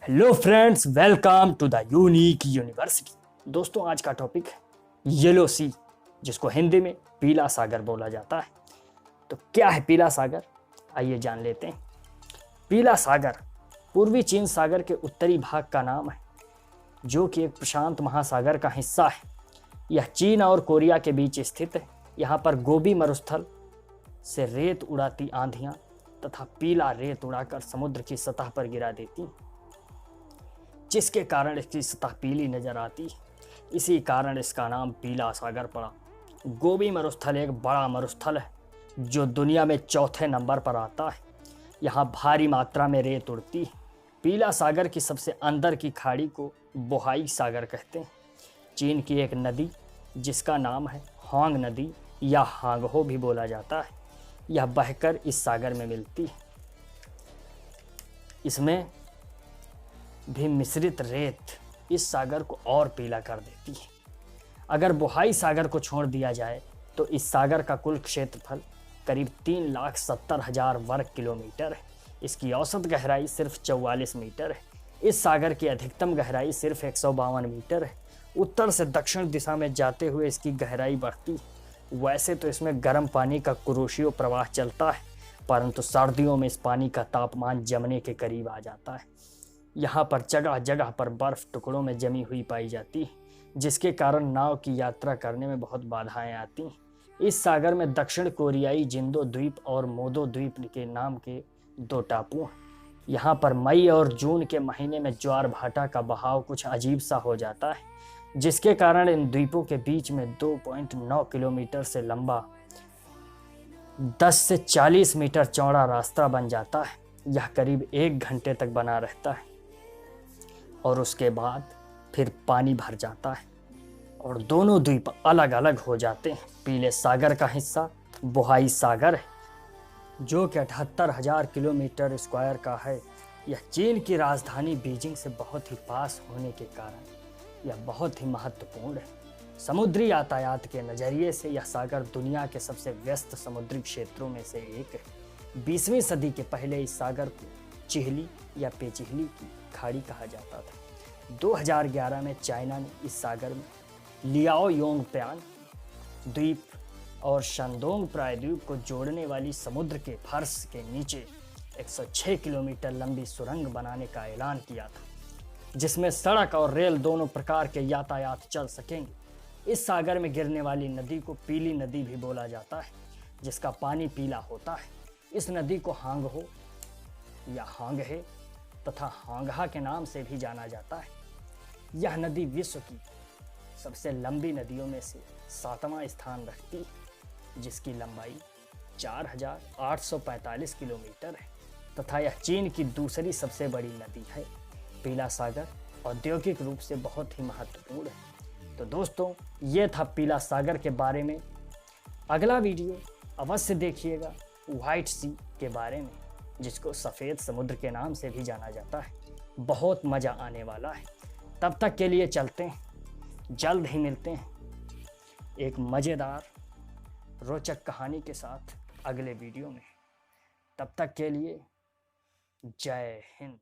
Hello friends, welcome to the unique university. दोस्तों, आज का टॉपिक है येलो सी, जिसको हिंदी में पीला सागर बोला जाता है। तो क्या है पीला सागर, आइए जान लेते हैं। पीला सागर पूर्वी चीन सागर के उत्तरी भाग का नाम है, जो कि एक प्रशांत महासागर का हिस्सा है। यह चीन और कोरिया के बीच स्थित है। यहाँ पर गोबी मरुस्थल से रेत उड़ाती आंधियाँ तथा पीला रेत उड़ाकर समुद्र की सतह पर गिरा देती हैं, जिसके कारण इसकी सतह पीली नजर आती है। इसी कारण इसका नाम पीला सागर पड़ा। गोबी मरुस्थल एक बड़ा मरुस्थल है जो दुनिया में चौथे नंबर पर आता है। यहाँ भारी मात्रा में रेत उड़ती है। पीला सागर की सबसे अंदर की खाड़ी को बोहाई सागर कहते हैं। चीन की एक नदी जिसका नाम है हांग नदी या हांगहो भी बोला जाता है, यह बहकर इस सागर में मिलती है। इसमें भी मिश्रित रेत इस सागर को और पीला कर देती है। अगर बोहाई सागर को छोड़ दिया जाए तो इस सागर का कुल क्षेत्रफल करीब 3,70,000 वर्ग किलोमीटर है। इसकी औसत गहराई सिर्फ 44 मीटर है। इस सागर की अधिकतम गहराई सिर्फ 152 मीटर है। उत्तर से दक्षिण दिशा में जाते हुए इसकी गहराई बढ़ती है। वैसे तो इसमें गर्म पानी का कुरोशियो प्रवाह चलता है, परंतु सर्दियों में इस पानी का तापमान जमने के करीब आ जाता है। यहाँ पर जगह जगह पर बर्फ टुकड़ों में जमी हुई पाई जाती है, जिसके कारण नाव की यात्रा करने में बहुत बाधाएं आती हैं। इस सागर में दक्षिण कोरियाई जिंदो द्वीप और मोदो द्वीप के नाम के 2 टापू हैं। यहाँ पर मई और जून के महीने में ज्वार भाटा का बहाव कुछ अजीब सा हो जाता है, जिसके कारण इन द्वीपों के बीच में 2.9 किलोमीटर से लंबा 10 से 40 मीटर चौड़ा रास्ता बन जाता है। यह करीब 1 घंटे तक बना रहता है और उसके बाद फिर पानी भर जाता है और दोनों द्वीप अलग अलग हो जाते हैं। पीले सागर का हिस्सा बोहाई सागर है, जो कि 78,000 किलोमीटर स्क्वायर का है। यह चीन की राजधानी बीजिंग से बहुत ही पास होने के कारण यह बहुत ही महत्वपूर्ण है। समुद्री यातायात के नज़रिए से यह सागर दुनिया के सबसे व्यस्त समुद्री क्षेत्रों में से एक है। 20वीं सदी के पहले इस सागर को चिहली या पेचिहली की खाड़ी कहा जाता था। 2011 में चाइना ने इस सागर में लियाओ योंगप्यान द्वीप और शंदोंग प्रायद्वीप को जोड़ने वाली समुद्र के फर्श के नीचे 106 किलोमीटर लंबी सुरंग बनाने का ऐलान किया था, जिसमें सड़क और रेल दोनों प्रकार के यातायात चल सकेंगे। इस सागर में गिरने वाली नदी को पीली नदी भी बोला जाता है, जिसका पानी पीला होता है। इस नदी को हांगहो या हांगहे तथा हांगहा के नाम से भी जाना जाता है। यह नदी विश्व की सबसे लंबी नदियों में से 7वां स्थान रखती है, जिसकी लंबाई 4,845 किलोमीटर है तथा यह चीन की दूसरी सबसे बड़ी नदी है। पीला सागर औद्योगिक रूप से बहुत ही महत्वपूर्ण है। तो दोस्तों, ये था पीला सागर के बारे में। अगला वीडियो अवश्य देखिएगा व्हाइट सी के बारे में, जिसको सफ़ेद समुद्र के नाम से भी जाना जाता है। बहुत मज़ा आने वाला है। तब तक के लिए चलते हैं, जल्द ही मिलते हैं एक मज़ेदार रोचक कहानी के साथ अगले वीडियो में। तब तक के लिए जय हिंद।